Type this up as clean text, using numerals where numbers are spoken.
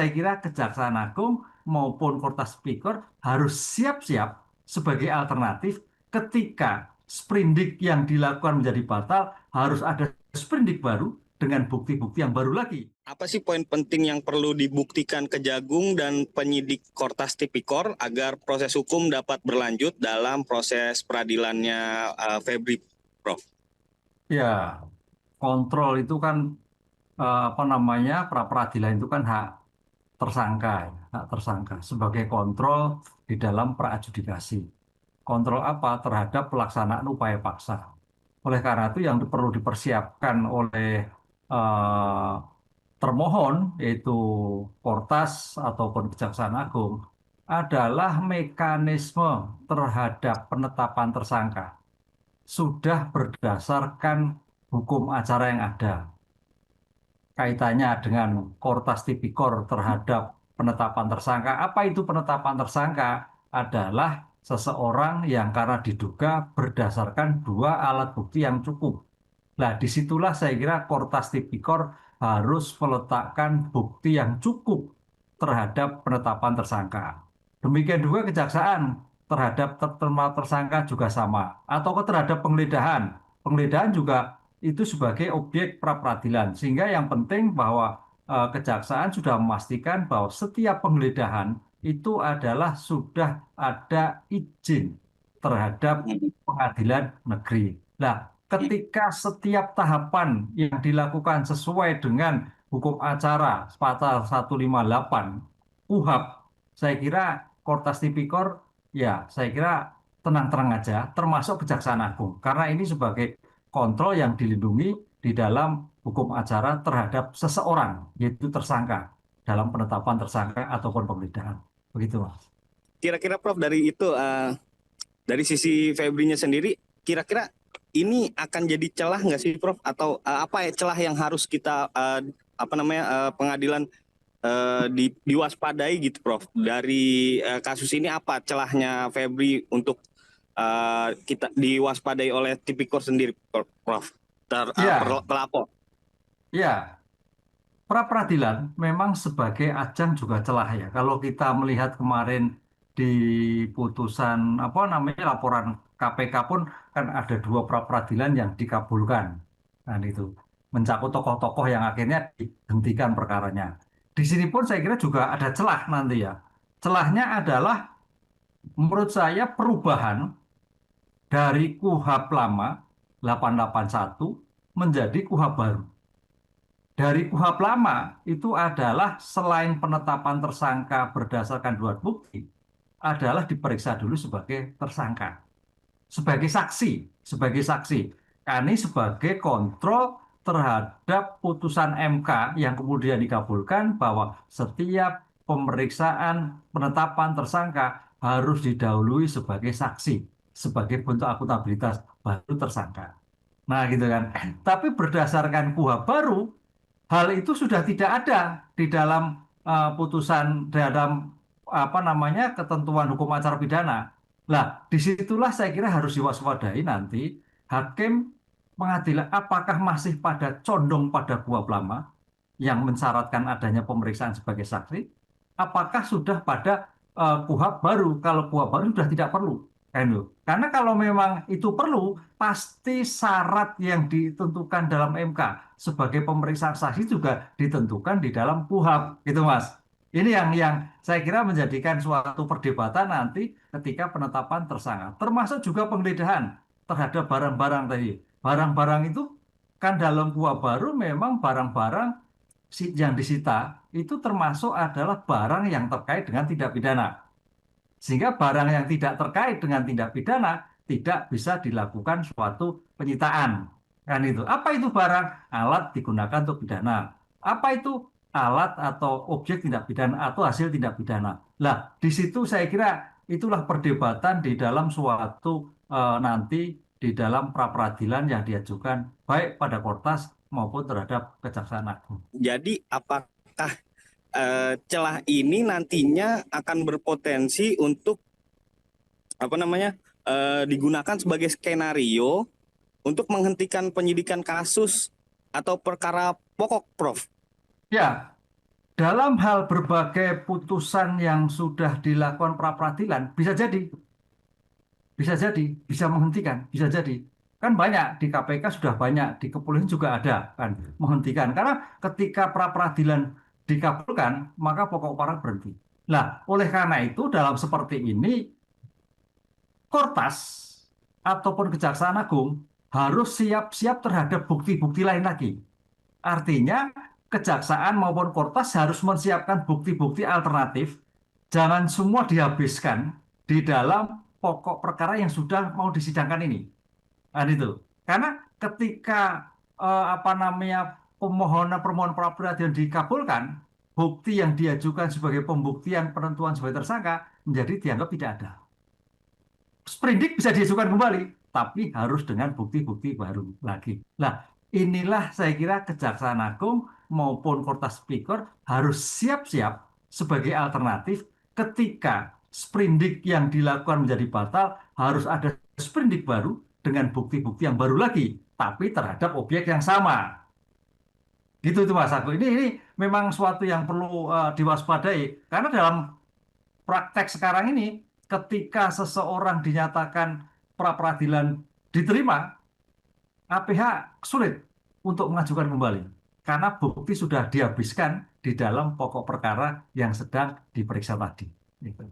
saya kira Kejaksaan Agung maupun Kortas Tipikor harus siap-siap sebagai alternatif ketika sprindik yang dilakukan menjadi batal, harus ada sprindik baru dengan bukti-bukti yang baru lagi. Apa sih poin penting yang perlu dibuktikan Kejagung dan penyidik Kortas Tipikor agar proses hukum dapat berlanjut dalam proses peradilannya Febri, Prof? Ya, kontrol itu kan apa namanya, pra peradilan itu kan hak tersangka, ya, hak tersangka sebagai kontrol di dalam praadjudikasi. Kontrol apa terhadap pelaksanaan upaya paksa. Oleh karena itu yang perlu dipersiapkan oleh eh, termohon, yaitu Kortas ataupun Kejaksaan Agung, adalah mekanisme terhadap penetapan tersangka sudah berdasarkan hukum acara yang ada. Kaitannya dengan Kortas Tipikor terhadap penetapan tersangka. Apa itu penetapan tersangka? Adalah seseorang yang karena diduga berdasarkan dua alat bukti yang cukup. Nah, disitulah saya kira Kortas Tipikor harus meletakkan bukti yang cukup terhadap penetapan tersangka. Demikian juga kejaksaan terhadap tersangka juga sama. Atau terhadap penggeledahan. Penggeledahan juga itu sebagai objek pra peradilan. Sehingga yang penting bahwa kejaksaan sudah memastikan bahwa setiap penggeledahan itu adalah sudah ada izin terhadap pengadilan negeri. Nah, ketika setiap tahapan yang dilakukan sesuai dengan hukum acara pasal 158 KUHP, saya kira Kortas Tipikor, ya saya kira tenang-tenang aja, termasuk Kejaksaan Agung. Karena ini sebagai kontrol yang dilindungi di dalam hukum acara terhadap seseorang, yaitu tersangka, dalam penetapan tersangka ataupun penggeledahan. Begitu, Mas. Kira-kira Prof dari itu dari sisi Febrinya sendiri, kira-kira ini akan jadi celah nggak sih Prof? Atau apa ya celah yang harus kita pengadilan diwaspadai gitu Prof? Dari kasus ini apa celahnya Febri untuk kita diwaspadai oleh Tipikor sendiri Prof? Ya, Pelapor. ya. Pra peradilan memang sebagai ajang juga celah ya. Kalau kita melihat kemarin di putusan apa namanya laporan KPK pun kan ada dua pra peradilan yang dikabulkan. Nah, itu mencakup tokoh-tokoh yang akhirnya dihentikan perkaranya. Di sini pun saya kira juga ada celah nanti ya. Celahnya adalah menurut saya perubahan dari KUHP lama 881 menjadi KUHP baru. Dari KUHP lama itu adalah selain penetapan tersangka berdasarkan dua alat bukti, adalah diperiksa dulu sebagai tersangka, sebagai saksi. Ini sebagai kontrol terhadap putusan MK yang kemudian dikabulkan bahwa setiap pemeriksaan penetapan tersangka harus didahului sebagai saksi, sebagai bentuk akuntabilitas baru tersangka. Nah, gitu kan. Tapi berdasarkan KUHP baru, hal itu sudah tidak ada di dalam putusan dalam apa namanya ketentuan hukum acara pidana. Lah, disitulah saya kira harus diwaspadai nanti hakim pengadilan apakah masih pada condong pada KUHP lama yang mensyaratkan adanya pemeriksaan sebagai saksi, apakah sudah pada KUHP baru? Kalau KUHP baru sudah tidak perlu. Kan itu. Karena kalau memang itu perlu, pasti syarat yang ditentukan dalam MK sebagai pemeriksaan saksi juga ditentukan di dalam KUHP, gitu Mas. Ini yang saya kira menjadikan suatu perdebatan nanti ketika penetapan tersangka, termasuk juga penggeledahan terhadap barang-barang tadi. Barang-barang itu kan dalam KUHP baru memang barang-barang yang disita itu termasuk adalah barang yang terkait dengan tindak pidana. Sehingga barang yang tidak terkait dengan tindak pidana tidak bisa dilakukan suatu penyitaan. Kan itu. Apa itu barang? Alat digunakan untuk pidana. Apa itu alat atau objek tindak pidana atau hasil tindak pidana? Lah, di situ saya kira itulah perdebatan di dalam suatu nanti di dalam pra peradilan yang diajukan baik pada Kortas maupun terhadap Kejaksaan Agung. Jadi apakah celah ini nantinya akan berpotensi untuk digunakan sebagai skenario untuk menghentikan penyidikan kasus atau perkara pokok, Prof? Ya, dalam hal berbagai putusan yang sudah dilakukan pra peradilan, bisa menghentikan, bisa jadi. Kan banyak di KPK sudah banyak, di kepolisian juga ada kan menghentikan. Karena ketika pra peradilan dikabulkan, maka pokok perkara berhenti. Nah, oleh karena itu dalam seperti ini, Kortas ataupun Kejaksaan Agung harus siap-siap terhadap bukti-bukti lain lagi. Artinya, kejaksaan maupun Kortas harus menyiapkan bukti-bukti alternatif. Jangan semua dihabiskan di dalam pokok perkara yang sudah mau disidangkan ini. Nah, itu. Karena ketika apa namanya permohonan permohonan pra peradilan dikabulkan, bukti yang diajukan sebagai pembuktian penentuan sebagai tersangka menjadi dianggap tidak ada. Sprindik bisa diajukan kembali, tapi harus dengan bukti-bukti baru lagi. Nah, inilah saya kira Kejaksaan Agung maupun Kortas Tipikor harus siap-siap sebagai alternatif ketika sprindik yang dilakukan menjadi batal, harus ada sprindik baru dengan bukti-bukti yang baru lagi, tapi terhadap objek yang sama. Gitu itu Mas Agus. Ini memang suatu yang perlu diwaspadai karena dalam praktek sekarang ini ketika seseorang dinyatakan pra peradilan diterima, APH sulit untuk mengajukan kembali karena bukti sudah dihabiskan di dalam pokok perkara yang sedang diperiksa tadi. Gitu.